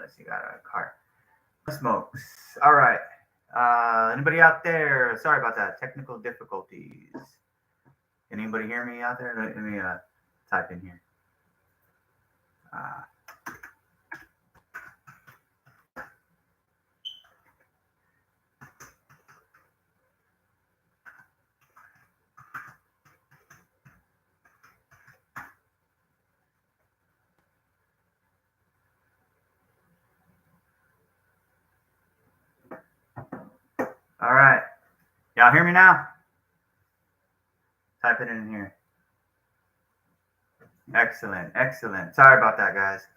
unless you got a car. Smokes. All right. Anybody out there? Sorry about that. Technical difficulties. Can anybody hear me out there? Let me type in here. Uh, all right. Y'all hear me now? Type it in here. Excellent. Excellent. Sorry about that, guys.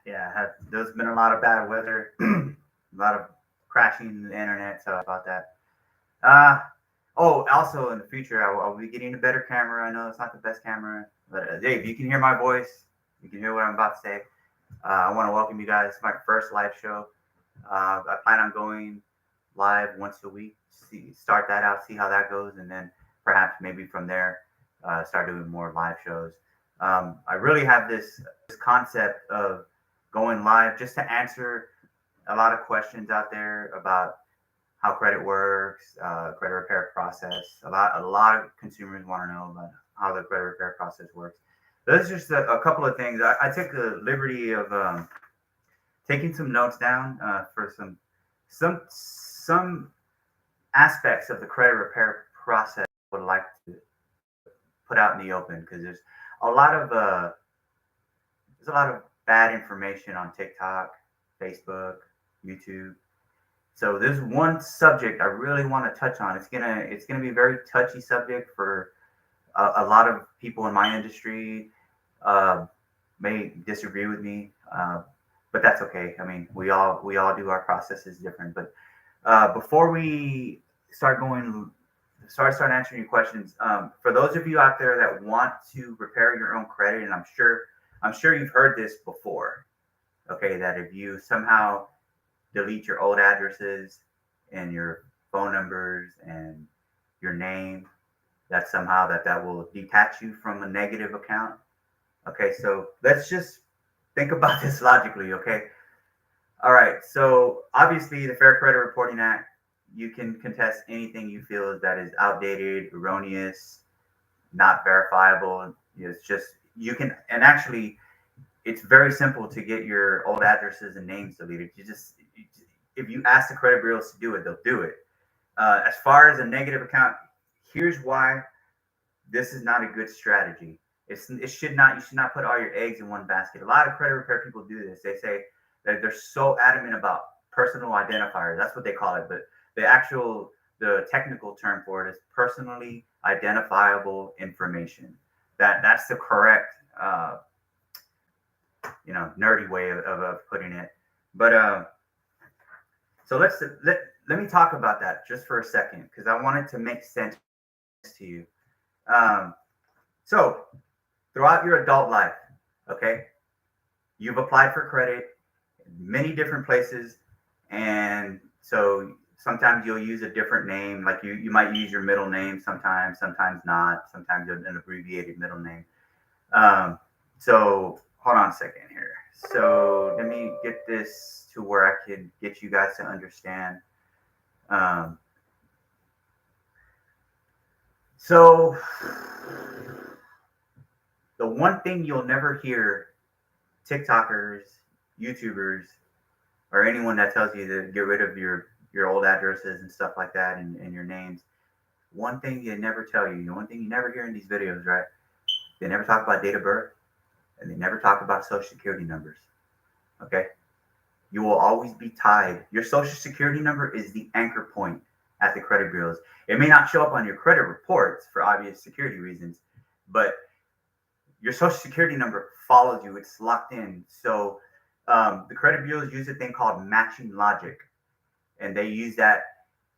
Yeah, there's been a lot of bad weather, a lot of crashing the internet. Sorry about that. Uh, oh, also in the future, I'll be getting a better camera. I know it's not the best camera, but hey, if you can hear my voice, you can hear what I'm about to say. I want to welcome you guys to my first live show. I plan on going live once a week. Start that out, see how that goes, and then perhaps maybe from there start doing more live shows. I really have this concept of going live just to answer a lot of questions out there about how credit works, credit repair process. A lot of consumers want to know about how the credit repair process works. There's just a couple of things. I took the liberty of taking some notes down for some aspects of the credit repair process I would like to put out in the open because a lot of there's a lot of bad information on TikTok, Facebook, YouTube. So there's one subject I really want to touch on. It's gonna be a very touchy subject for a lot of people in my industry. May disagree with me, but that's okay. I mean, we all do our processes different. But before we start answering your questions, for those of you out there that want to repair your own credit, and I'm sure you've heard this before. Okay, that if you somehow delete your old addresses and your phone numbers and your name, that somehow that will detach you from a negative account. Okay, so let's just think about this logically. Okay, all right. So obviously, the Fair Credit Reporting Act, you can contest anything you feel that is outdated, erroneous, not verifiable. It's just you can, and actually, it's very simple to get your old addresses and names deleted. If you ask the credit bureaus to do it, they'll do it. As far as a negative account, here's why this is not a good strategy. It should not. You should not put all your eggs in one basket. A lot of credit repair people do this. They say that they're so adamant about personal identifiers. That's what they call it. But the technical term for it is personally identifiable information. That's the correct nerdy way of putting it. But so let me talk about that just for a second because I want it to make sense to you. So throughout your adult life, okay, you've applied for credit in many different places, and so sometimes you'll use a different name, like you might use your middle name sometimes not, sometimes an abbreviated middle name. So hold on a second here. So let me get this to where I can get you guys to understand. So the one thing you'll never hear TikTokers, YouTubers, or anyone that tells you to get rid of your old addresses and stuff like that and your names. One thing they never tell you, one thing you never hear in these videos, right? They never talk about date of birth and they never talk about social security numbers. Okay? You will always be tied. Your social security number is the anchor point at the credit bureaus. It may not show up on your credit reports for obvious security reasons, but your social security number follows you. It's locked in. So the credit bureaus use a thing called matching logic, and they use that.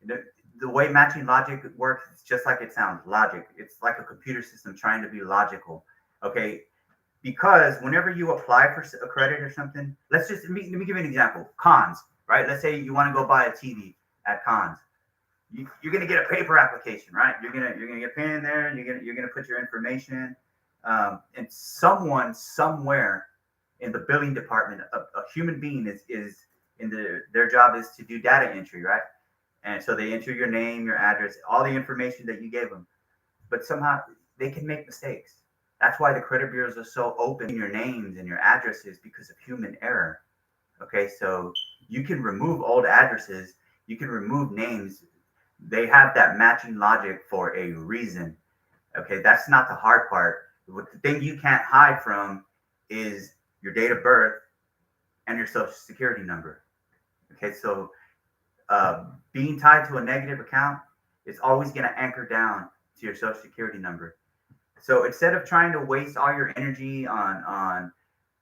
The way matching logic works, it's just like it sounds, logic. It's like a computer system trying to be logical. Okay, because whenever you apply for a credit or something, let me give you an example. Cons, right? Let's say you want to go buy a TV at Cons. You're gonna get a paper application, right? You're gonna get a pen in there, and you're gonna put your information. And someone somewhere in the billing department, a human being is in their job is to do data entry, right? And so they enter your name, your address, all the information that you gave them. But somehow they can make mistakes. That's why the credit bureaus are so open in your names and your addresses because of human error. Okay, so you can remove old addresses, you can remove names. They have that matching logic for a reason. Okay, that's not the hard part. The thing you can't hide from is your date of birth and your social security number. Okay, so being tied to a negative account is always going to anchor down to your social security number. So instead of trying to waste all your energy on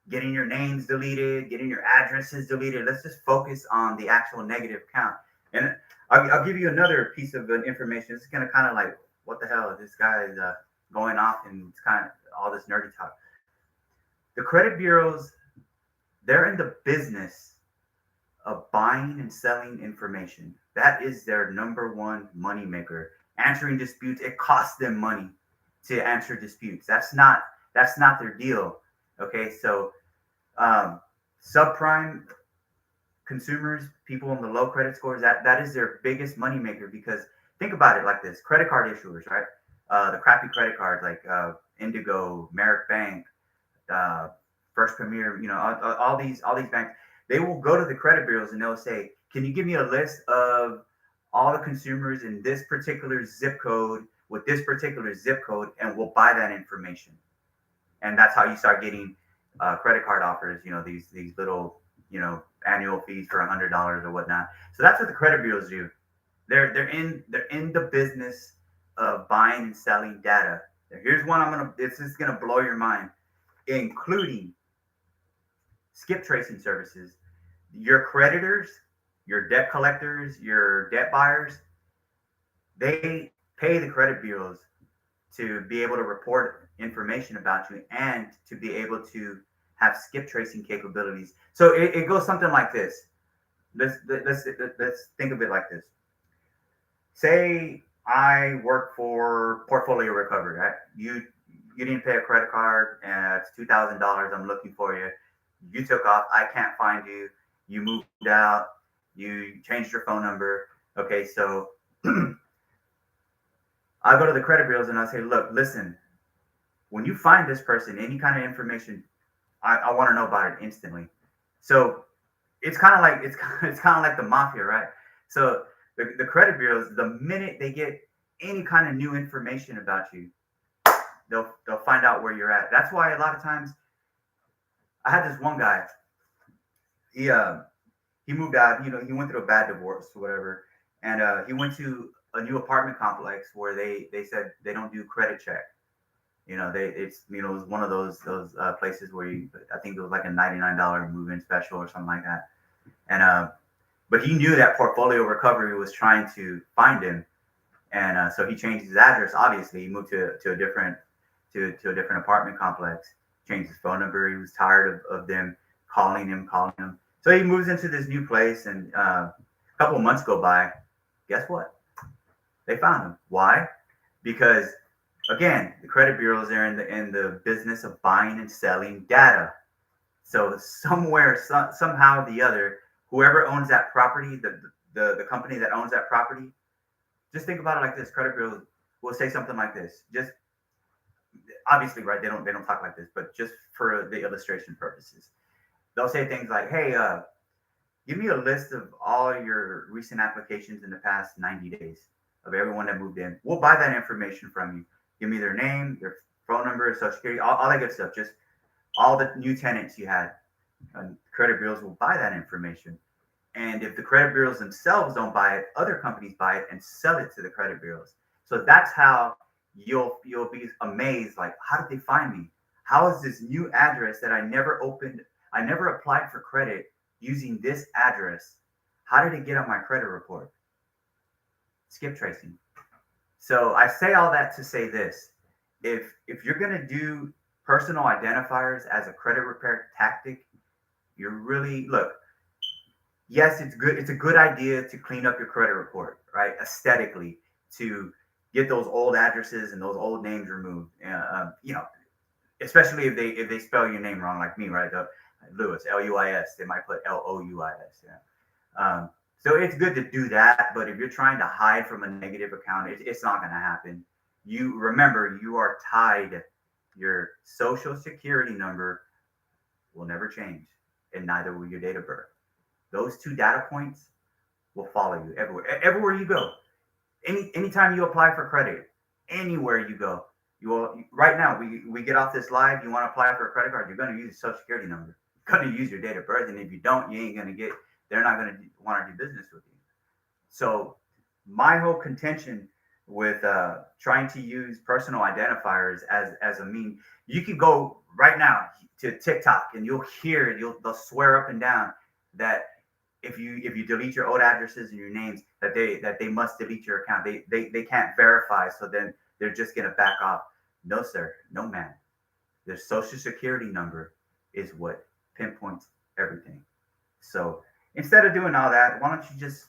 getting your names deleted, getting your addresses deleted, let's just focus on the actual negative account. And I'll give you another piece of information. This is going to kind of like, what the hell? This guy is going off and it's kind of all this nerdy talk. The credit bureaus, they're in the business of buying and selling information. That is their number one moneymaker. Answering disputes, it costs them money to answer disputes. That's not their deal. Okay, so subprime consumers, people in the low credit scores, that is their biggest moneymaker. Because think about it like this: credit card issuers, right? The crappy credit cards like Indigo, Merrick Bank, First Premier, all these banks. They will go to the credit bureaus and they'll say, "Can you give me a list of all the consumers in this particular zip code with this particular zip code?" And we'll buy that information. And that's how you start getting credit card offers. These little annual fees for $100 or whatnot. So that's what the credit bureaus do. They're in the business of buying and selling data. Here's one this is gonna blow your mind, including skip tracing services. Your creditors, your debt collectors, your debt buyers, they pay the credit bureaus to be able to report information about you and to be able to have skip tracing capabilities. So it goes something like this. Let's think of it like this. Say I work for Portfolio Recovery, right? You didn't pay a credit card and it's $2,000. I'm looking for you. You took off. I can't find you. You moved out. You changed your phone number. Okay, so I go to the credit bureaus and I say, look, listen, when you find this person, any kind of information, I want to know about it instantly. So it's kind of like the mafia, right? So the credit bureaus, the minute they get any kind of new information about you, they'll find out where you're at. That's why a lot of times I had this one guy. He moved out. He went through a bad divorce or whatever, and he went to a new apartment complex where they said they don't do credit check. It was one of those places where I think it was like a $99 move-in special or something like that. And but he knew that Portfolio Recovery was trying to find him, and so he changed his address. Obviously, he moved to a different apartment complex. Changed his phone number. He was tired of them calling him. So he moves into this new place, and a couple of months go by. Guess what? They found him. Why? Because again, the credit bureaus are in the business of buying and selling data. So somehow or the other, whoever owns that property, the company that owns that property, just think about it like this: credit bureaus will say something like this. Just obviously, right? They don't talk like this, but just for the illustration purposes, they'll say things like, "Hey, give me a list of all your recent applications in the past 90 days of everyone that moved in. We'll buy that information from you. Give me their name, their phone number, social security, all that good stuff. Just all the new tenants you had." And credit bureaus will buy that information. And if the credit bureaus themselves don't buy it, other companies buy it and sell it to the credit bureaus. So that's how you'll be amazed. Like, how did they find me? How is this new address that I never applied for credit using this address? How did it get on my credit report? Skip tracing. So I say all that to say this: if you're gonna do personal identifiers as a credit repair tactic, you're really look. Yes, it's good. It's a good idea to clean up your credit report, right? Aesthetically, to get those old addresses and those old names removed. Especially if they spell your name wrong, like me, right? Lewis, Luis. They might put Louis. So it's good to do that, but if you're trying to hide from a negative account, it's not going to happen. You remember, you are tied. Your social security number will never change, and neither will your date of birth. Those two data points will follow you everywhere you go. Anytime you apply for credit, anywhere you go, you will. Right now, we get off this live. You want to apply for a credit card, you're going to use your social security number. You're going to use your date of birth, and if you don't, you ain't going to get. They're not going to want to do business with you. So my whole contention with trying to use personal identifiers as a mean, you can go right now to TikTok and you'll hear it. They'll swear up and down that if you delete your old addresses and your names, that they must delete your account. They can't verify, so then they're just gonna back off. No, sir, no, ma'am. Their social security number is what pinpoints everything. So instead of doing all that, why don't you just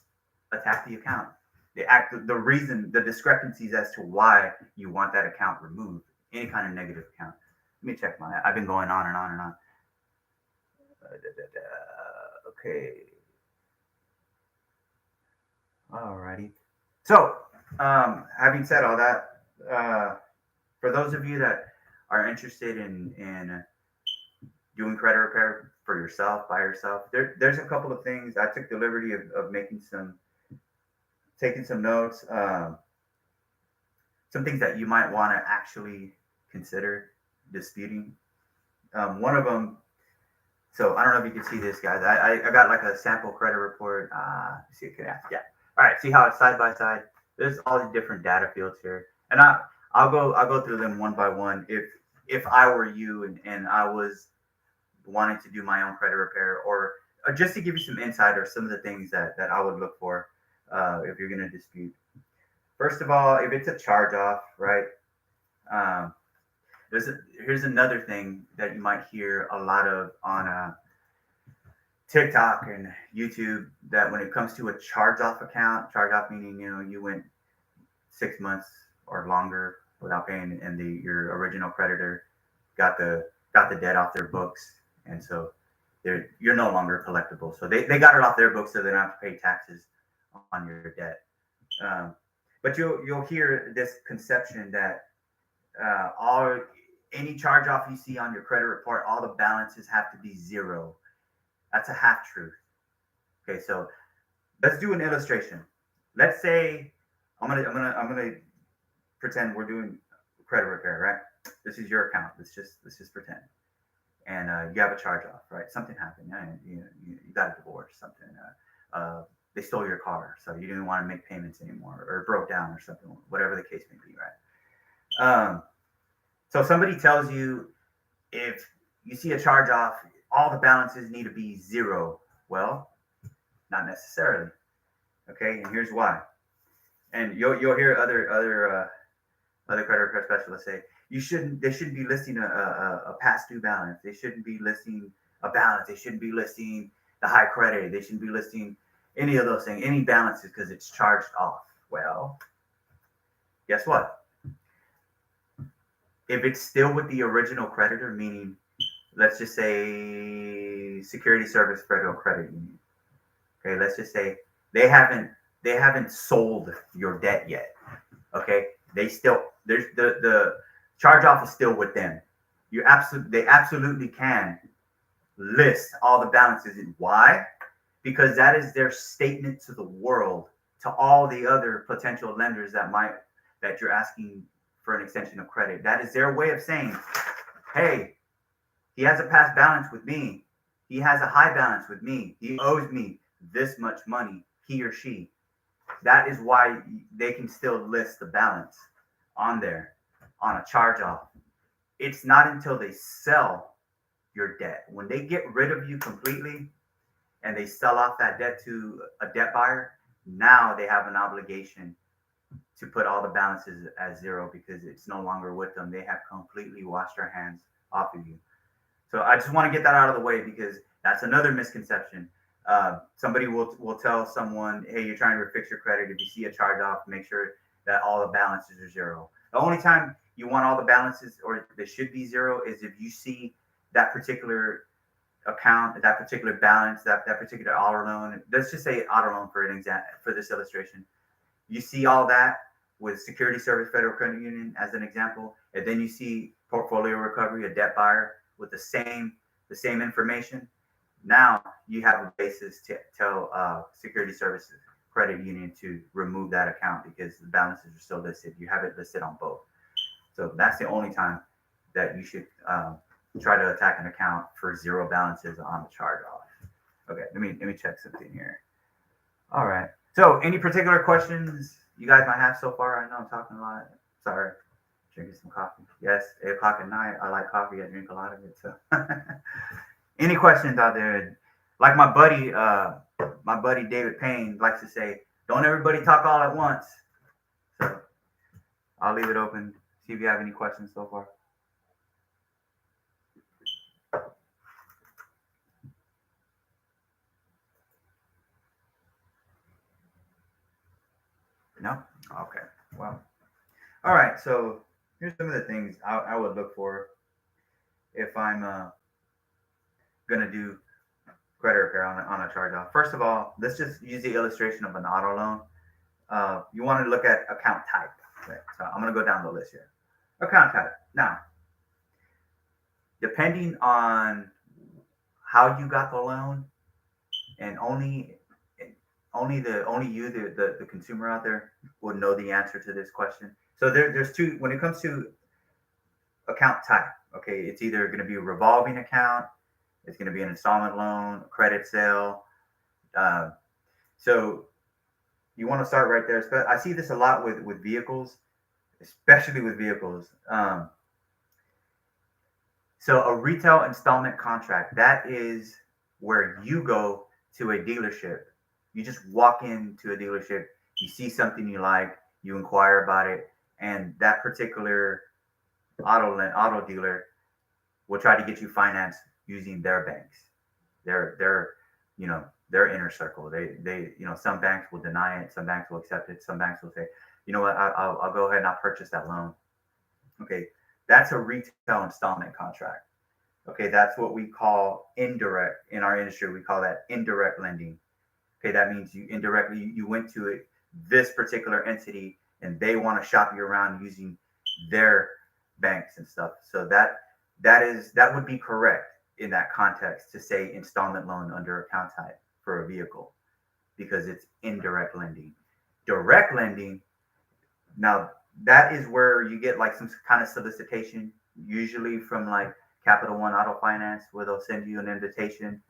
attack the account? The reason, the discrepancies as to why you want that account removed, any kind of negative account. Let me check mine. I've been going on and on and on. Okay. Alrighty. So, having said all that, for those of you that are interested in doing credit repair for yourself, by yourself, there's a couple of things. I took the liberty of taking some notes, some things that you might want to actually consider disputing. One of them, so I don't know if you can see this, guys. I got like a sample credit report. See, it can ask. Yeah. All right. See how it's side by side. There's all the different data fields here, and I'll go through them one by one. If I were you and I was wanting to do my own credit repair, or just to give you some insight or some of the things that I would look for if you're going to dispute. First of all, if it's a charge off, right? Here's another thing that you might hear a lot of on TikTok and YouTube, that when it comes to a charge off account, charge off meaning you went 6 months or longer without paying, and your original creditor got the debt off their books, and so you're no longer collectible. So they got it off their books, so they don't have to pay taxes on your debt. But you'll hear this conception that any charge off you see on your credit report, all the balances have to be zero. That's a half truth. Okay, so let's do an illustration. Let's say I'm gonna pretend we're doing credit repair, right? This is your account. Let's just pretend. And you have a charge off, right? Something happened. You got a divorce, something. They stole your car, so you didn't want to make payments anymore, or it broke down or something, whatever the case may be, right? So somebody tells you, if you see a charge off, all the balances need to be zero. Well, not necessarily. Okay, and here's why. And you'll hear other credit repair specialists say they shouldn't be listing a past due balance. They shouldn't be listing a balance. They shouldn't be listing the high credit. They shouldn't be listing any of those things, any balances, because it's charged off. Well, guess what? If it's still with the original creditor, meaning, let's just say Security Service Federal Credit Union. Okay, let's just say they haven't sold your debt yet. Okay, there's the charge off is still with them. They absolutely can list all the balances. And why? Because that is their statement to the world, to all the other potential lenders that you're asking for an extension of credit. That is their way of saying, hey, he has a past balance with me. He has a high balance with me. He owes me this much money, he or she. That is why they can still list the balance on there on a charge off. It's not until they sell your debt, when they get rid of you completely and they sell off that debt to a debt buyer, now they have an obligation to put all the balances at zero, because it's no longer with them. They have completely washed their hands off of you. So I just want to get that out of the way, because that's another misconception. Somebody will tell someone, hey, you're trying to fix your credit. If you see a charge off, make sure that all the balances are zero. The only time you want all the balances, or they should be zero, is if you see that particular account, that particular balance, that particular auto loan. Let's just say auto loan for an example, for this illustration. You see all that with Security Service Federal Credit Union as an example, and then you see Portfolio Recovery, a debt buyer with the same information. Now you have a basis to tell Security Services Credit Union to remove that account because the balances are still listed. You have it listed on both. So that's the only time that you should try to attack an account for zero balances on the charge off. Okay, let me check something here. All right. So any particular questions you guys might have so far? I know I'm talking a lot. Sorry. Drinking some coffee. Yes, 8 o'clock at night. I like coffee. I drink a lot of it. So any questions out there? Like my buddy David Payne likes to say, don't everybody talk all at once. So I'll leave it open. See if you have any questions so far. No? Okay. Well, all right. So here's some of the things I would look for if I'm going to do credit repair on a charge off. First of all, let's just use the illustration of an auto loan. You want to look at account type. Okay? So I'm going to go down the list here. Account type. Now, depending on how you got the loan, and only you, the consumer out there, would know the answer to this question. So there's two when it comes to account type. Okay, it's either going to be a revolving account, it's going to be an installment loan, a credit sale. So you want to start right there. But I see this a lot with vehicles, especially with vehicles. So a retail installment contract, that is where you go to a dealership. You just walk into a dealership, you see something you like, you inquire about it, and that particular auto dealer will try to get you financed using their banks, their their inner circle. They some banks will deny it, some banks will accept it, some banks will say, you know what, I'll go ahead and I'll purchase that loan. Okay, that's a retail installment contract. Okay, that's what we call indirect in our industry. We call that indirect lending. Okay, that means you indirectly you went to this particular entity and they want to shop you around using their banks and stuff. So that would be correct in that context to say installment loan under account type for a vehicle because it's indirect lending. Direct lending, now that is where you get like some kind of solicitation, usually from like Capital One Auto Finance, where they'll send you an invitation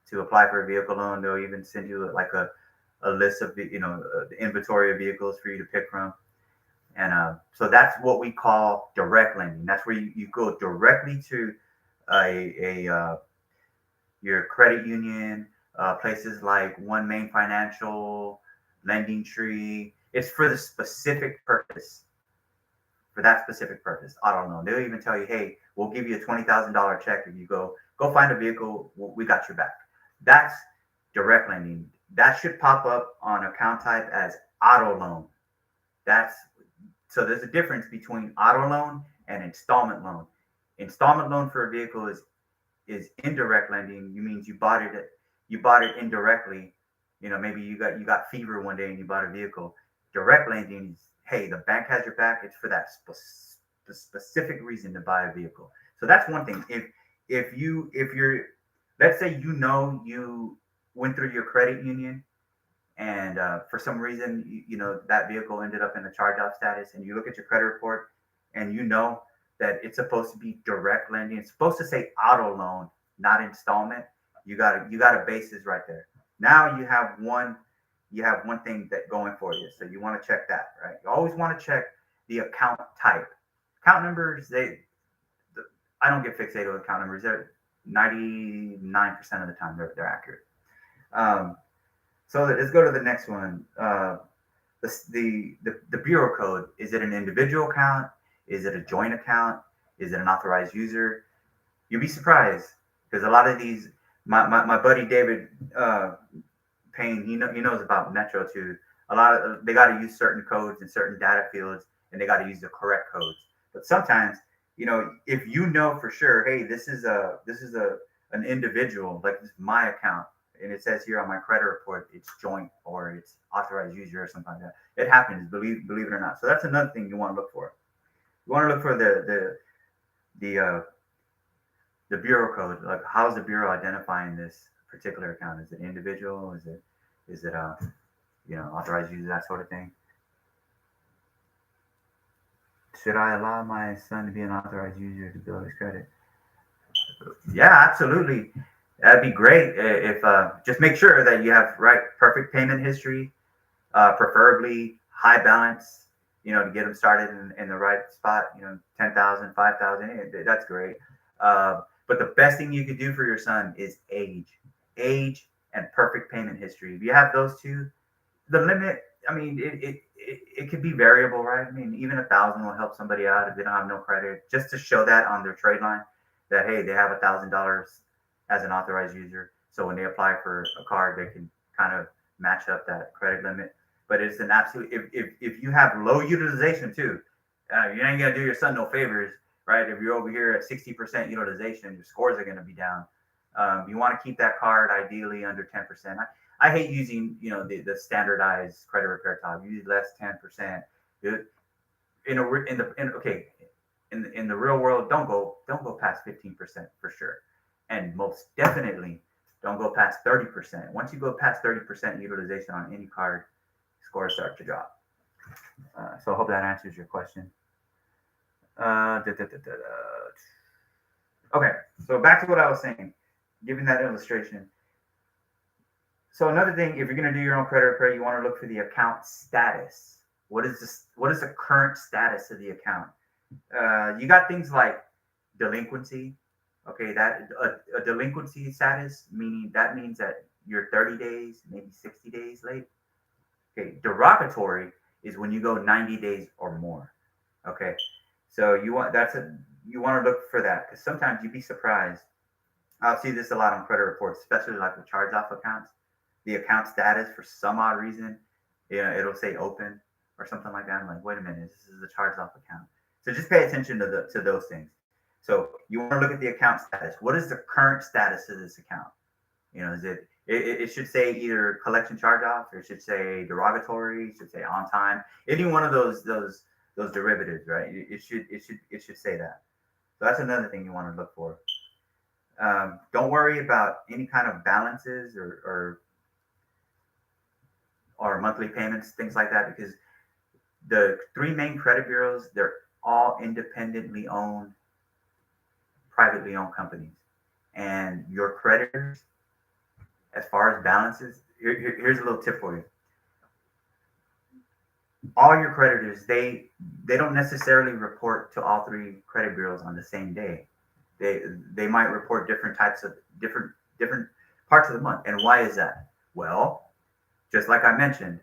to apply for a vehicle loan. They'll even send you like a list of the inventory of vehicles for you to pick from. And so that's what we call direct lending. That's where you go directly to your credit union, places like One Main Financial, Lending Tree. It's for the specific purpose. For that specific purpose, auto loan. They'll even tell you, hey, we'll give you a $20,000 check if you go find a vehicle. We got your back. That's direct lending. That should pop up on account type as auto loan. So there's a difference between auto loan and installment loan. Installment loan for a vehicle is indirect lending. You means you bought it indirectly. Maybe you got fever one day and you bought a vehicle. Direct lending is, hey, the bank has your back. It's for that the specific reason to buy a vehicle. So that's one thing. If you're, let's say you went through your credit union and for some reason that vehicle ended up in a charge-off status, and you look at your credit report and you know that it's supposed to be direct lending. It's supposed to say auto loan, not installment. You got a basis right there. Now you have one thing that going for you. So you want to check that, right? You always want to check the account type. Account numbers, I don't get fixated with account numbers. They're 99% of the time they're accurate. So let's go to the next one. The bureau code. Is it an individual account? Is it a joint account? Is it an authorized user? You'll be surprised because a lot of these, my buddy David Payne, he knows about Metro too. They got to use certain codes in certain data fields, and they got to use the correct codes. But sometimes, if you know for sure, hey, this is a an individual, like this is my account, and it says here on my credit report it's joint or it's authorized user or something like that. It happens, believe it or not. So that's another thing you want to look for. You want to look for the the bureau code. Like, how's the bureau identifying this particular account? Is it individual? Is it authorized user, that sort of thing? Should I allow my son to be an authorized user to build his credit? Yeah, absolutely. That'd be great if just make sure that you have perfect payment history, preferably high balance. To get them started in the right spot. 10,000, 5,000. That's great. But the best thing you could do for your son is age, and perfect payment history. If you have those two, the limit. I mean, it could be variable, right? I mean, even 1,000 will help somebody out if they don't have no credit, just to show that on their trade line that, hey, they have $1,000 as an authorized user. So when they apply for a card, they can kind of match up that credit limit. But it's an absolute. If you have low utilization too, you ain't gonna do your son no favors, right? If you're over here at 60% utilization, your scores are gonna be down. You want to keep that card ideally under 10%. I hate using the standardized credit repair top. Use less 10%. In the real world, don't go past 15% for sure, and most definitely don't go past 30%. Once you go past 30% utilization on any card, scores start to drop. So I hope that answers your question. Okay, so back to what I was saying, giving that illustration. So another thing, if you're going to do your own credit repair, you want to look for the account status. What is the current status of the account? You got things like delinquency. Okay, that a delinquency status means that you're 30 days, maybe 60 days late. Okay, derogatory is when you go 90 days or more. Okay, so you want to look for that, because sometimes you'd be surprised. I'll see this a lot on credit reports, especially like with charge-off accounts. The account status, for some odd reason, it'll say open or something like that. I'm like, wait a minute, this is a charge-off account. So just pay attention to those things. So you want to look at the account status. What is the current status of this account? Is it should say either collection charge-off, or it should say derogatory, it should say on time. Any one of those derivatives, right? It should say that. So that's another thing you want to look for. Don't worry about any kind of balances or monthly payments, things like that, because the three main credit bureaus, they're all independently owned, privately owned companies. And your creditors, as far as balances, here's a little tip for you. All your creditors, they don't necessarily report to all three credit bureaus on the same day. They might report different types of different parts of the month. And why is that? Well, just like I mentioned,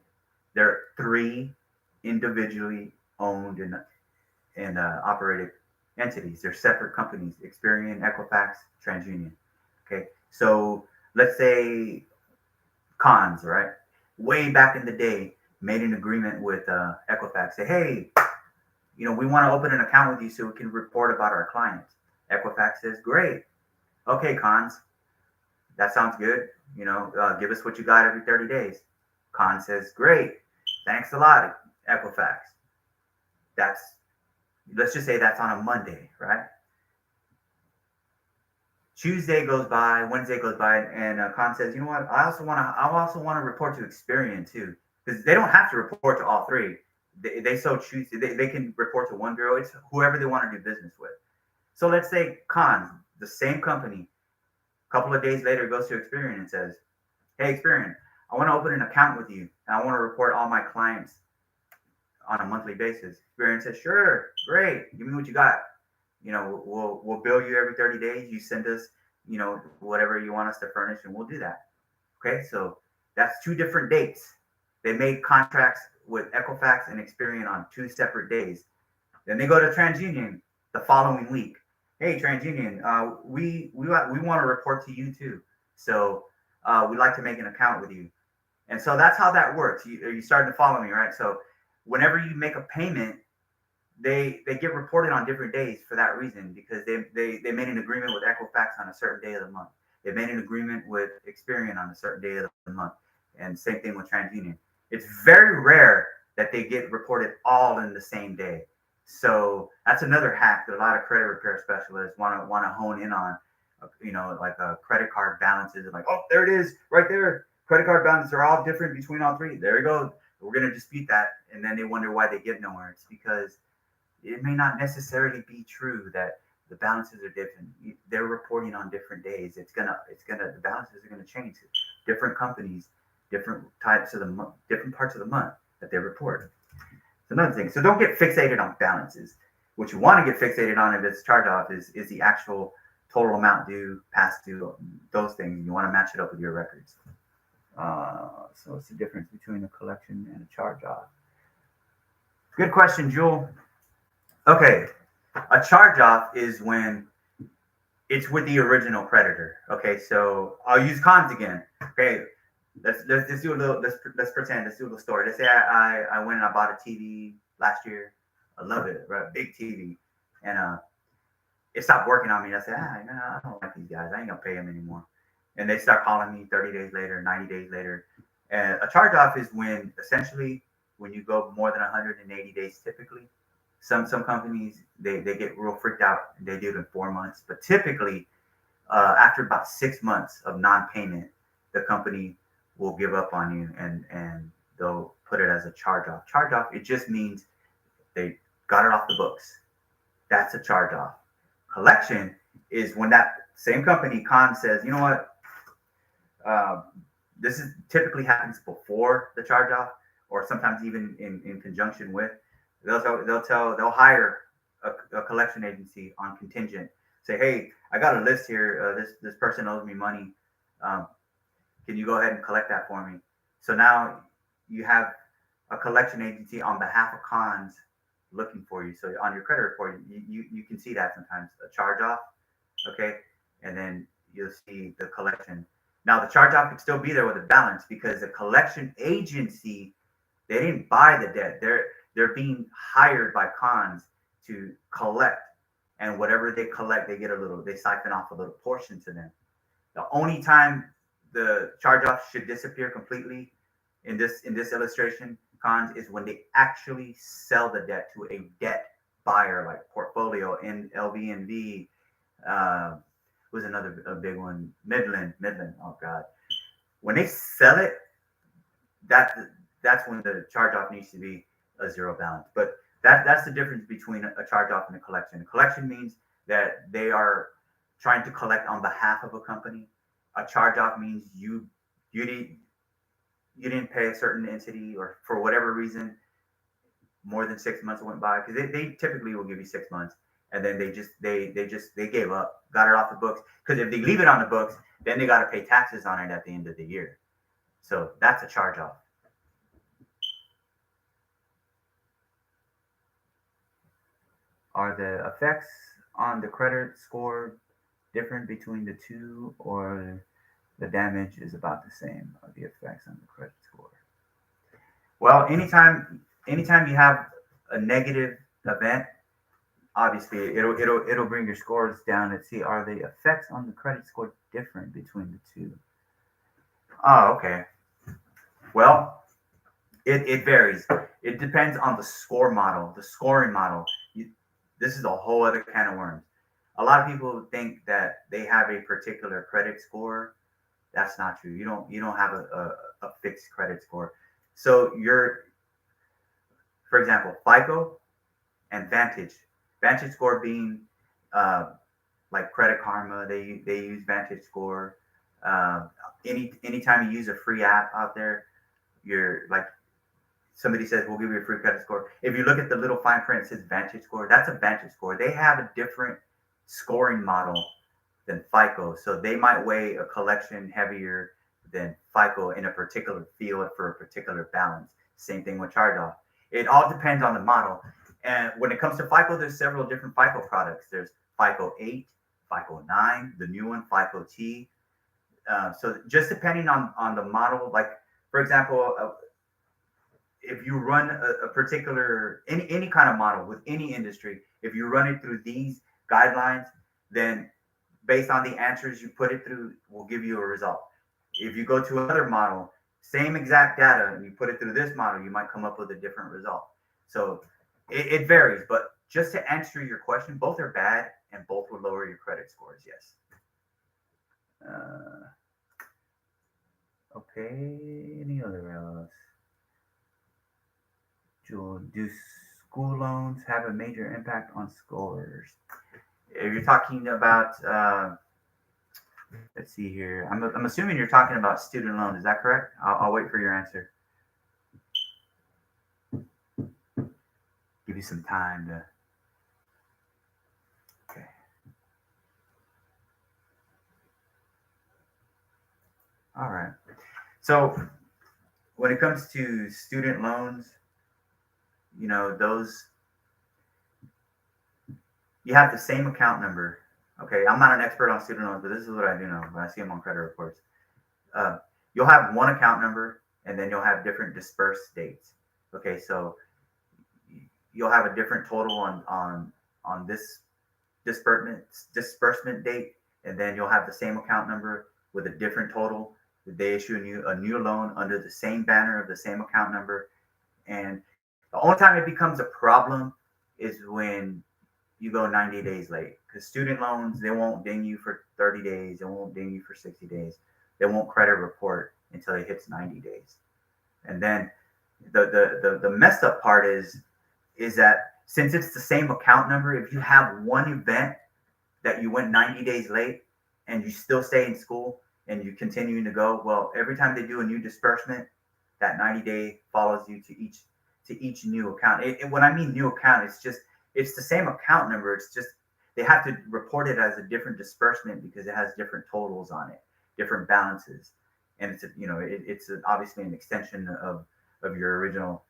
there are three individually owned and operated entities. They're separate companies: Experian, Equifax, TransUnion. Okay, so let's say Cons, right? Way back in the day, made an agreement with Equifax. Say, hey, we want to open an account with you so we can report about our clients. Equifax says, great. Okay, Cons, that sounds good. Give us what you got every 30 days. Con says, great. Thanks a lot, Equifax. Let's just say that's on a Monday, right? Tuesday goes by, Wednesday goes by, and Con says, you know what? I also want to report to Experian too, because they don't have to report to all three. They so choose. They can report to one bureau. It's whoever they want to do business with. So let's say Con, the same company, a couple of days later goes to Experian and says, hey, Experian, I want to open an account with you, and I want to report all my clients on a monthly basis. Experian says, sure, great. Give me what you got. We'll bill you every 30 days. You send us, whatever you want us to furnish, and we'll do that. Okay, so that's two different dates. They made contracts with Equifax and Experian on two separate days. Then they go to TransUnion the following week. Hey, TransUnion, we want to report to you too. So we'd like to make an account with you. And so that's how that works. You starting to follow me, right? So whenever you make a payment, they get reported on different days for that reason, because they made an agreement with Equifax on a certain day of the month. They made an agreement with Experian on a certain day of the month, and same thing with TransUnion. It's very rare that they get reported all in the same day. So that's another hack that a lot of credit repair specialists want to hone in on. Like credit card balances, like, oh, there it is, right there. Credit card balances are all different between all three. There you go. We're gonna dispute that, and then they wonder why they get nowhere. It's because it may not necessarily be true that the balances are different. They're reporting on different days. The balances are gonna change. Different companies, different types of the month, different parts of the month that they report. It's another thing. So don't get fixated on balances. What you want to get fixated on if it's charge off is the actual total amount due, past due, those things. You want to match it up with your records. So what's the difference between a collection and a charge off? Good question, Jewel. Okay, a charge off is when it's with the original creditor. Okay, so I'll use cons again. Okay, let's do a little. Let's pretend. Let's do a little story. Let's say I went and I bought a TV last year. I love it, right? Big TV, and it stopped working on me. I said, I don't like these guys. I ain't gonna pay them anymore. And they start calling me 30 days later, 90 days later. And a charge off is when essentially when you go more than 180 days, typically. Some companies they get real freaked out and they do it in 4 months. But typically, after about 6 months of non-payment, the company will give up on you and they'll put it as a charge off. Charge off, it just means they got it off the books. That's a charge off. Collection is when that same company, con, says, you know what, this is typically happens before the charge off, or sometimes even in conjunction with. They'll hire a collection agency on contingent. Say, hey, I got a list here. This person owes me money. Can you go ahead and collect that for me? So now you have a collection agency on behalf of cons looking for you. So on your credit report, you can see that sometimes a charge off, okay, and then you'll see the collection. Now the charge off could still be there with a balance because the collection agency, they didn't buy the debt. They're being hired by cons to collect, and whatever they collect, they siphon off a little portion to them. The only time the charge off should disappear completely in this illustration, cons, is when they actually sell the debt to a debt buyer like Portfolio and LVNV. Was another a big one. Midland. Oh God, when they sell it, that's when the charge off needs to be a zero balance. But that's the difference between a charge off and a collection. A collection means that they are trying to collect on behalf of a company. A charge off means you didn't pay a certain entity, or for whatever reason, more than 6 months went by, because they typically will give you 6 months, and then they gave up, got it off the books. Because if they leave it on the books, then they got to pay taxes on it at the end of the year. So that's a charge off. Are the effects on the credit score different between the two, or the damage is about the same of the effects on the credit score? Well, anytime you have a negative event, obviously it'll bring your scores down. And see, are the effects on the credit score different between the two? Oh, okay. Well, it varies. It depends on the score model, the scoring model. This is a whole other can of worms. A lot of people think that they have a particular credit score. That's not true. You don't have a fixed credit score. So for example, FICO and Vantage score being like Credit Karma, they use Vantage score. Anytime you use a free app out there, you're like, somebody says, we'll give you a free credit score. If you look at the little fine print, it says Vantage score. That's a Vantage score. They have a different scoring model than FICO. So they might weigh a collection heavier than FICO in a particular field for a particular balance. Same thing with charge off. It all depends on the model. And when it comes to FICO, there's several different FICO products. There's FICO 8, FICO 9, the new one, FICO T. So just depending on the model, like, for example, if you run a particular, any kind of model with any industry, if you run it through these guidelines, then based on the answers you put it through, will give you a result. If you go to another model, same exact data, and you put it through this model, you might come up with a different result. So it varies, but just to answer your question, both are bad and both will lower your credit scores. Yes. Okay. Any other do school loans have a major impact on scores? If you're talking about, let's see here. I'm assuming you're talking about student loan. Is that correct? I'll wait for your answer. Give you some time to. Okay. All right. So when it comes to student loans, those, you have the same account number. Okay, I'm not an expert on student loans, but this is what I do know when I see them on credit reports. Uh, you'll have one account number, and then you'll have different dispersed dates. Okay, so you'll have a different total on this disbursement date, and then you'll have the same account number with a different total. They issue a new loan under the same banner of the same account number, and the only time it becomes a problem is when you go 90 days late, because student loans, they won't ding you for 30 days, they won't ding you for 60 days, they won't credit report until it hits 90 days. And then the messed up part is that since it's the same account number, if you have one event that you went 90 days late and you still stay in school and you continue to go, well, every time they do a new disbursement, that 90-day follows you to each new account. When I mean new account, it's the same account number. It's just they have to report it as a different disbursement because it has different totals on it, different balances, and it's obviously an extension of your original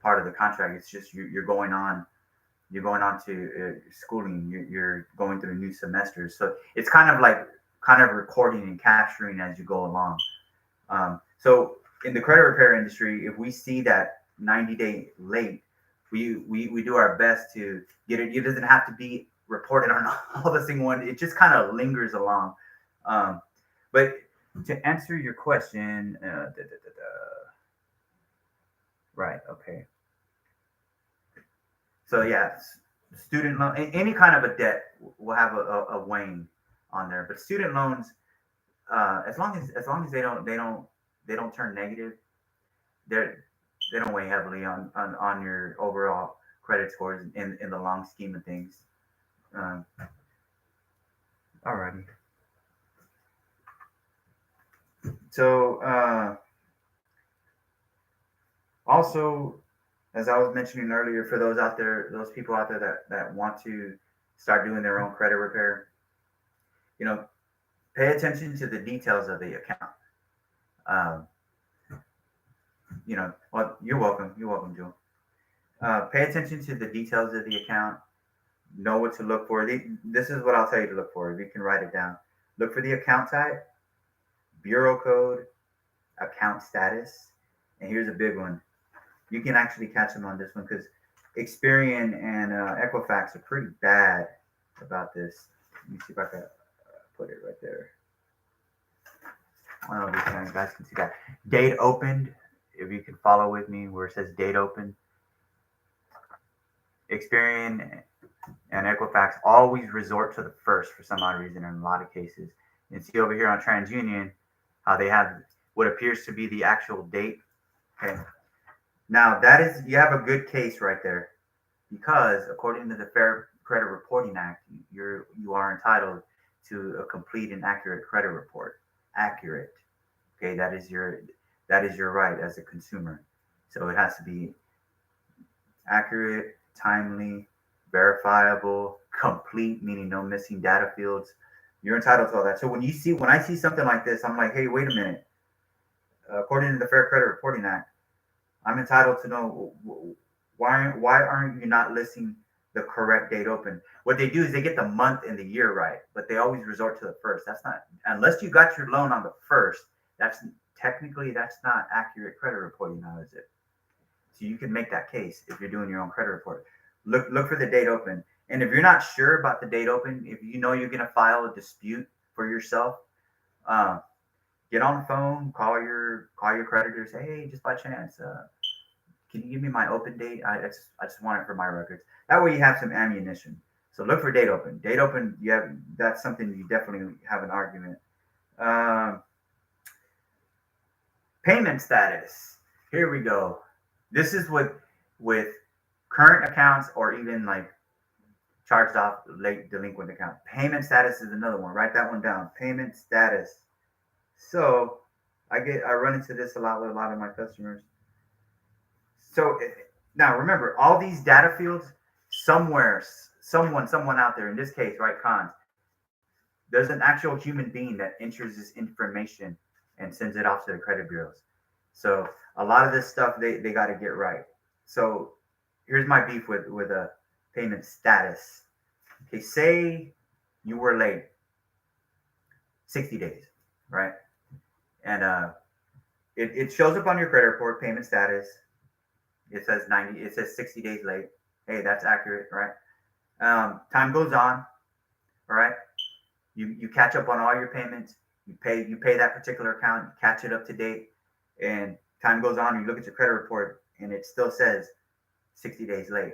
part of the contract. It's just you're going on to schooling. You're going through new semesters, so it's kind of recording and capturing as you go along. So in the credit repair industry, if we see that 90-day late, we do our best to get it. It doesn't have to be reported on all the same one. It just kind of lingers along. But to answer your question, right? Okay. So yeah, student loan, any kind of a debt will have a weighing on there. But student loans, as long as they don't turn negative, they don't weigh heavily on your overall credit scores in the long scheme of things. Alrighty. So also, as I was mentioning earlier, for those people out there that want to start doing their own credit repair, pay attention to the details of the account. Well, you're welcome. You're welcome, Joe. Pay attention to the details of the account. Know what to look for. This is what I'll tell you to look for. If you can write it down, look for the account type, bureau code, account status, and here's a big one. You can actually catch them on this one because Experian and Equifax are pretty bad about this. Let me see if I can put it right there. I don't know if you guys can see that. Date opened. If you can follow with me where it says date open. Experian and Equifax always resort to the first for some odd reason in a lot of cases. And see over here on TransUnion how they have what appears to be the actual date. Okay. Now you have a good case right there, because according to the Fair Credit Reporting Act, you are entitled to a complete and accurate credit report. Accurate. Okay, that is your right as a consumer. So it has to be accurate, timely, verifiable, complete, meaning no missing data fields. You're entitled to all that. So when I see something like this, I'm like, hey, wait a minute. According to the Fair Credit Reporting Act, I'm entitled to know why aren't you not listing the correct date open? What they do is they get the month and the year right, but they always resort to the first. That's not, unless you got your loan on the first, that's not accurate credit reporting now, is it? So you can make that case if you're doing your own credit report. Look for the date open. And if you're not sure about the date open, if you know you're going to file a dispute for yourself, um, get on the phone, call your creditors. Hey, just by chance, can you give me my open date? I just want it for my records. That way you have some ammunition. So look for date open. Date open, you have that's something you definitely have an argument. Um, Payment status. Here we go. This is with current accounts or even like charged off late delinquent account. Payment status is another one. Write that one down. Payment status. So I run into this a lot with a lot of my customers. So now remember all these data fields somewhere, someone out there in this case, right? Cons. There's an actual human being that enters this information and sends it off to the credit bureaus. So a lot of this stuff they got to get right. So here's my beef with a payment status. Okay, say you were late 60 days, right? And it shows up on your credit report, payment status. It says 90, it says 60 days late. Hey, that's accurate, right? Time goes on, all right? You catch up on all your payments. You pay that particular account, you catch it up to date, and time goes on. You look at your credit report, and it still says 60 days late.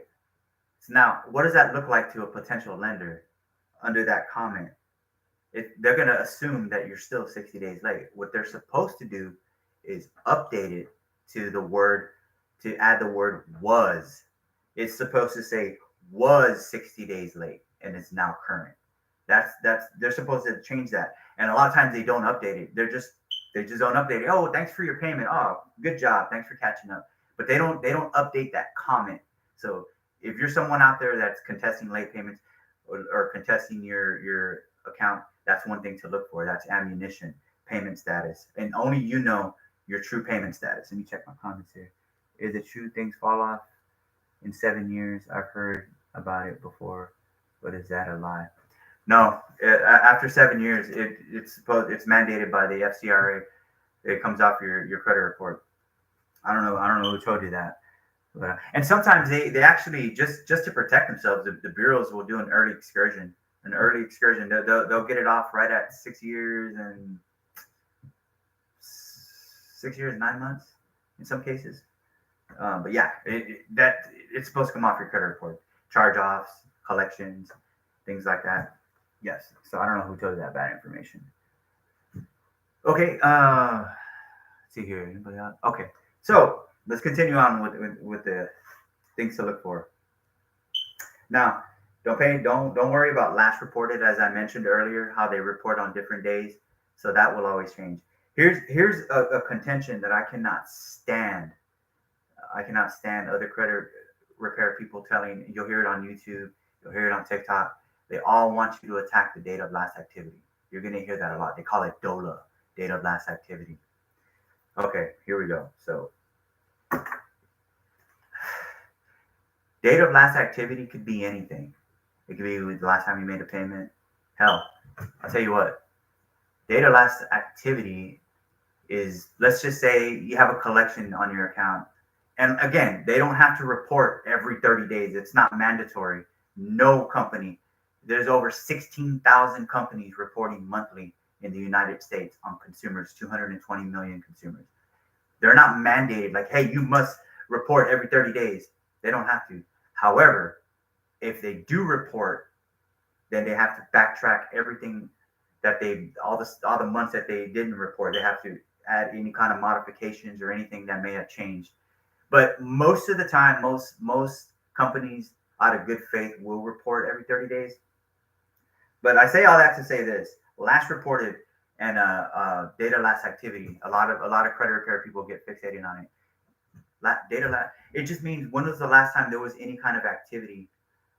So now, what does that look like to a potential lender under that comment? They're going to assume that you're still 60 days late. What they're supposed to do is update it to the word to add the word was. It's supposed to say was 60 days late, and it's now current. That's they're supposed to change that, and a lot of times they don't update it. They just don't update it. Oh, thanks for your payment. Oh, good job. Thanks for catching up. But they don't update that comment. So if you're someone out there that's contesting late payments or contesting your account, that's one thing to look for. That's ammunition, payment status, and only you know your true payment status. Let me check my comments here. Is it true things fall off in 7 years? I've heard about it before, but is that a lie? No, after 7 years, it's mandated by the FCRA. It comes off your credit report. I don't know who told you that. But, and sometimes they actually just to protect themselves, the bureaus will do an early excursion. An early excursion, they'll get it off right at 6 years and 6 years 9 months in some cases. But yeah, it's supposed to come off your credit report. Charge offs, collections, things like that. Yes. So I don't know who told you that bad information. Okay. Let's see here. Anybody else? Okay. So let's continue on with the things to look for. Now, don't worry about last reported, as I mentioned earlier, how they report on different days. So that will always change. Here's a contention that I cannot stand. I cannot stand other credit repair people telling. You'll hear it on YouTube. You'll hear it on TikTok. They all want you to attack the date of last activity. You're going to hear that a lot. They call it DOLA, date of last activity. Okay, here we go. So, date of last activity could be anything. It could be the last time you made a payment. Hell, I'll tell you what. Date of last activity is, let's just say you have a collection on your account. And again, they don't have to report every 30 days. It's not mandatory. No company. There's over 16,000 companies reporting monthly in the United States on consumers, 220 million consumers. They're not mandated like, hey, you must report every 30 days. They don't have to. However, if they do report, then they have to backtrack everything that all the months that they didn't report. They have to add any kind of modifications or anything that may have changed. But most of the time, most companies out of good faith will report every 30 days. But I say all that to say this: last reported and data last activity. A lot of credit repair people get fixated on it. It just means when was the last time there was any kind of activity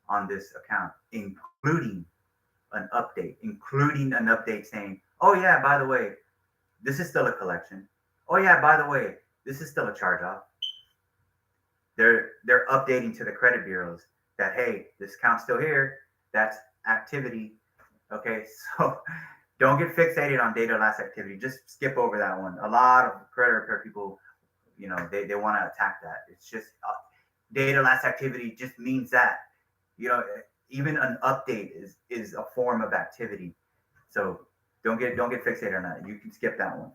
on this account, including an update saying, oh yeah, by the way, this is still a collection. Oh yeah, by the way, this is still a charge off. They're updating to the credit bureaus that, hey, this account's still here. That's activity. Okay, so don't get fixated on data last activity. Just skip over that one. A lot of credit repair people, they want to attack that. It's just data last activity just means that. even an update is a form of activity. So don't get fixated on that. You can skip that one.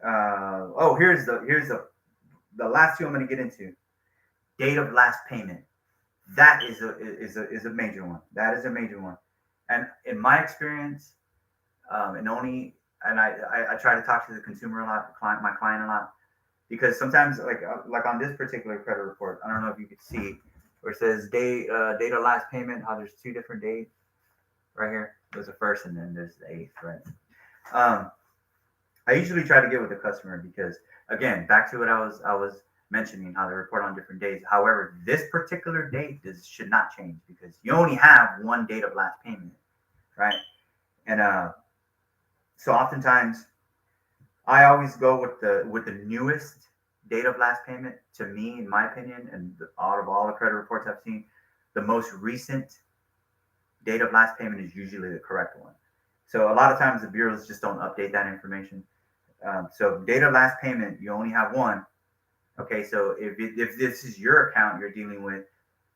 Oh, here's the last two I'm going to get into. Date of last payment. That is a major one. That is a major one. And in my experience, and I try to talk to the consumer a lot, my client a lot, because sometimes like on this particular credit report, I don't know if you could see where it says date of last payment. How there's two different dates right here. There's the first, and then there's the eighth, right? Um, I usually try to get with the customer because, again, back to what I was mentioning, how they report on different days. However, this particular date should not change because you only have one date of last payment, right? And so oftentimes I always go with the newest date of last payment. To me, in my opinion, and out of all the credit reports I've seen, the most recent date of last payment is usually the correct one. So a lot of times the bureaus just don't update that information. So date of last payment, you only have one. Okay, so if this is your account you're dealing with,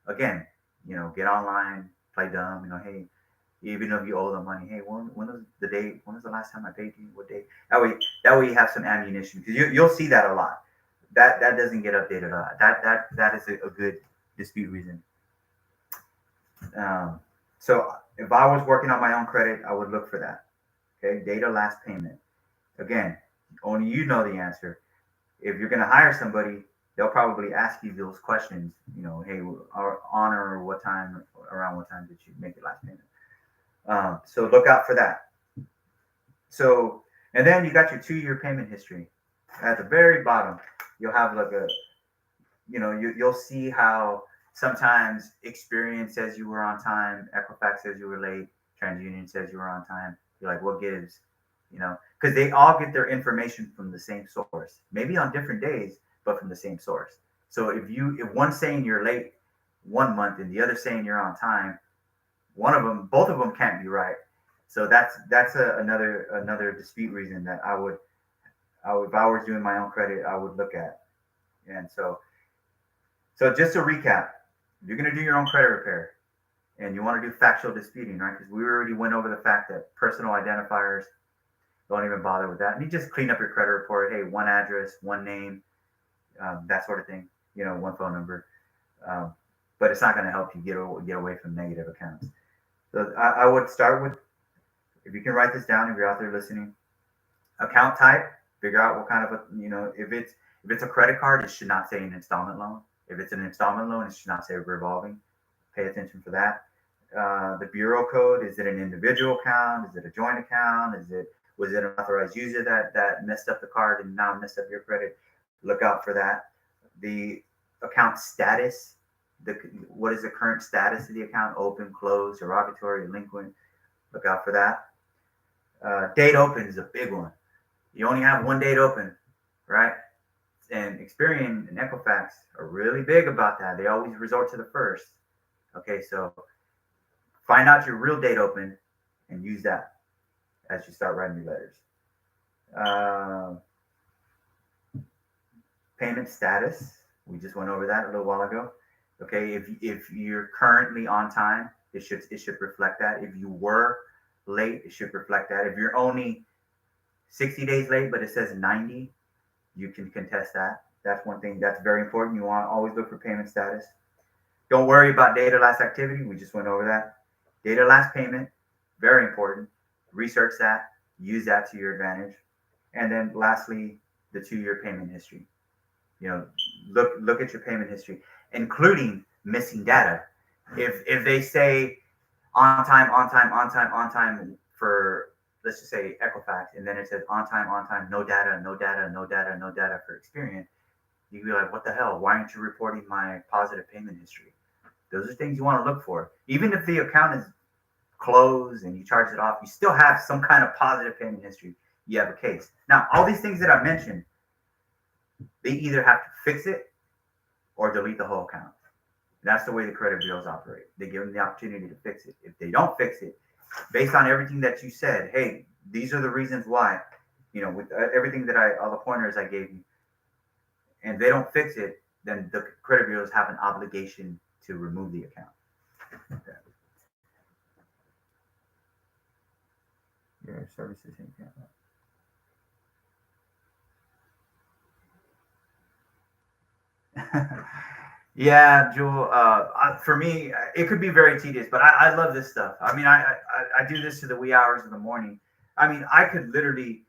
again, get online, play dumb. Hey, even if you owe them money, hey, when was the date? When was the last time I paid you? What date? That way you have some ammunition because you'll see that a lot. That doesn't get updated a lot. That is a good dispute reason. Um, so if I was working on my own credit, I would look for that. Okay, date of last payment. Again, only you know the answer. If you're going to hire somebody, they'll probably ask you those questions. Hey, honor what time, around what time did you make your last payment? So look out for that. So, and then you got your 2 year payment history. At the very bottom, you'll have like you'll see how sometimes Experian says you were on time, Equifax says you were late, TransUnion says you were on time. You're like, what gives? Because they all get their information from the same source, maybe on different days, but from the same source. So if one's saying you're late 1 month and the other saying you're on time, both of them can't be right. So that's another dispute reason that if I was doing my own credit, I would look at. And so just to recap, you're going to do your own credit repair and you want to do factual disputing, right? Because we already went over the fact that personal identifiers, don't even bother with that. And you just clean up your credit report. Hey, one address, one name, that sort of thing. One phone number. But it's not going to help you get away from negative accounts. So I would start with, if you can write this down, if you're out there listening, account type. Figure out what kind of if it's a credit card, it should not say an installment loan. If it's an installment loan, it should not say revolving. Pay attention for that. The bureau code, is it an individual account? Is it a joint account? Was it an authorized user that messed up the card and now messed up your credit? Look out for that. The account status, what is the current status of the account? Open, closed, derogatory, delinquent. Look out for that. Date open is a big one. You only have one date open, right? And Experian and Equifax are really big about that. They always resort to the first. Okay, so find out your real date open and use that as you start writing your letters. Payment status. We just went over that a little while ago. Okay, if you're currently on time, it should reflect that. If you were late, it should reflect that. If you're only 60 days late, but it says 90, you can contest that. That's one thing that's very important. You want to always look for payment status. Don't worry about date of last activity. We just went over that. Date of last payment, very important. Research that. Use that to your advantage. And then lastly, the 2 year payment history. Look at your payment history, including missing data. If they say on time for, let's just say, Equifax, and then it says on time, no data for Experian, you'd be like, what the hell? Why aren't you reporting my positive payment history? Those are things you want to look for. Even if the account is closed and you charge it off, you still have some kind of positive payment history. You have a case. Now, all these things that I mentioned, they either have to fix it or delete the whole account. That's the way the credit bureaus operate. They give them the opportunity to fix it. If they don't fix it, based on everything that you said, hey, these are the reasons why, with everything all the pointers I gave you, and they don't fix it, then the credit bureaus have an obligation to remove the account. Okay. Your services. Yeah, Jewel. For me, it could be very tedious, but I love this stuff. I mean, I do this to the wee hours of the morning. I mean, I could literally.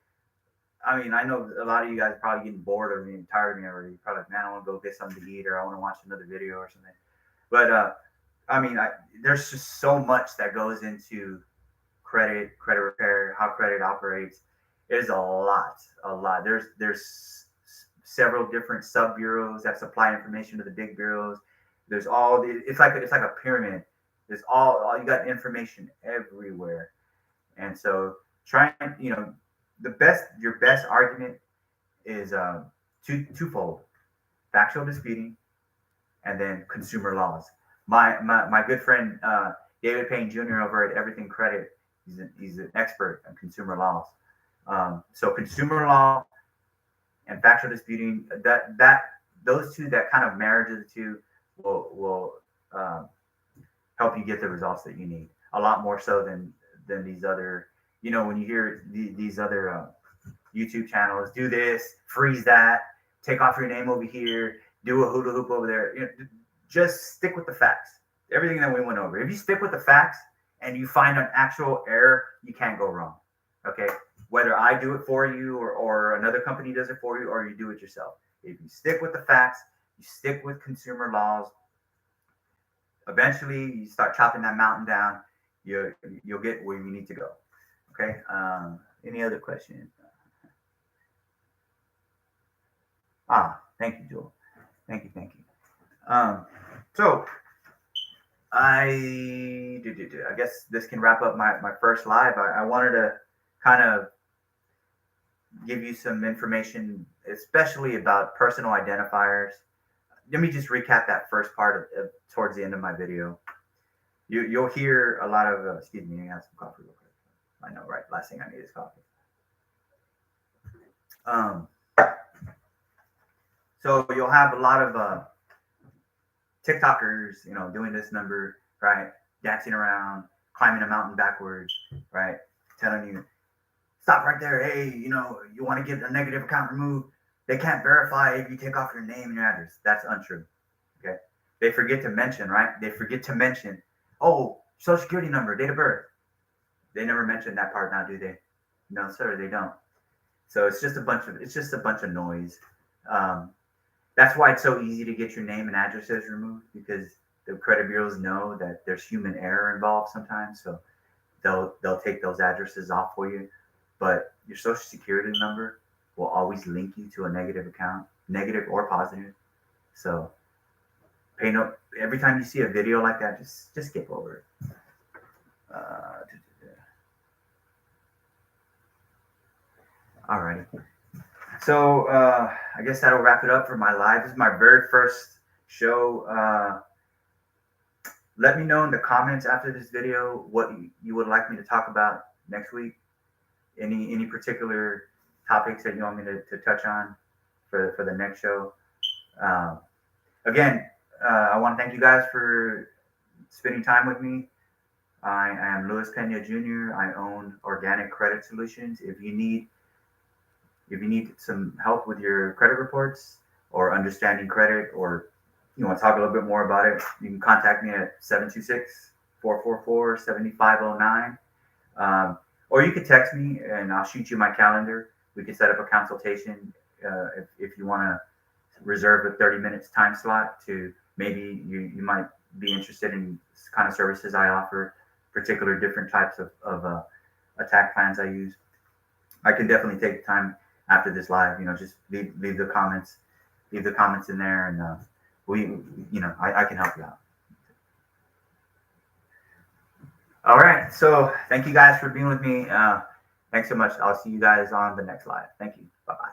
I mean, I know a lot of you guys are probably getting bored of me and tired of me already. You're probably like, man, I want to go get something to eat, or I want to watch another video or something. But I mean, there's just so much that goes into credit repair, how credit operates. It is a lot. There's several different sub bureaus that supply information to the big bureaus. There's it's like a pyramid. There's all you got information everywhere, and so trying the best your best argument is twofold: factual disputing and then consumer laws. My good friend David Payne Jr. over at Everything Credit, he's an expert on consumer laws. So consumer law and factual disputing, that those two, that kind of marriage of the two will help you get the results that you need. A lot more so than these other, when you hear these other YouTube channels, do this, freeze that, take off your name over here, do a hula hoop over there. Just stick with the facts. Everything that we went over. If you stick with the facts and you find an actual error, you can't go wrong. Okay? Whether I do it for you or another company does it for you, or you do it yourself. If you stick with the facts, you stick with consumer laws, eventually you start chopping that mountain down, you'll get where you need to go. Okay? Any other questions? Thank you, Joel. Thank you. So I guess this can wrap up my first live. I wanted to kind of give you some information, especially about personal identifiers. Let me just recap that first part of towards the end of my video. You'll hear a lot of excuse me, I have some coffee real quick. I know, right? Last thing I need is coffee. So you'll have a lot of TikTokers, doing this number, right? Dancing around, climbing a mountain backwards, right? Telling you, stop right there. Hey, you want to get a negative account removed? They can't verify if you take off your name and your address. That's untrue. Okay. They forget to mention, right? They forget to mention, oh, social security number, date of birth. They never mention that part now, do they? No, sir, they don't. So it's just a bunch of noise. That's why it's so easy to get your name and addresses removed, because the credit bureaus know that there's human error involved sometimes. So they'll take those addresses off for you. But your social security number will always link you to a negative account, negative or positive. So every time you see a video like that, just skip over it. Alrighty. So I guess that'll wrap it up for my live. This is my very first show. Let me know in the comments after this video what you would like me to talk about next week. Any particular topics that you want me to touch on for the next show. Again, I want to thank you guys for spending time with me. I am Luis Pena Jr. I own Organic Credit Solutions. If you need some help with your credit reports or understanding credit, or you want to talk a little bit more about it, you can contact me at 726-444-7509. Or you could text me and I'll shoot you my calendar. We can set up a consultation if you want to reserve a 30 minutes time slot to maybe you might be interested in kind of services I offer, particular different types of attack plans I use. I can definitely take time after this live, just leave the comments in there, and I can help you out. All right. So thank you guys for being with me. Thanks so much. I'll see you guys on the next live. Thank you. Bye-bye.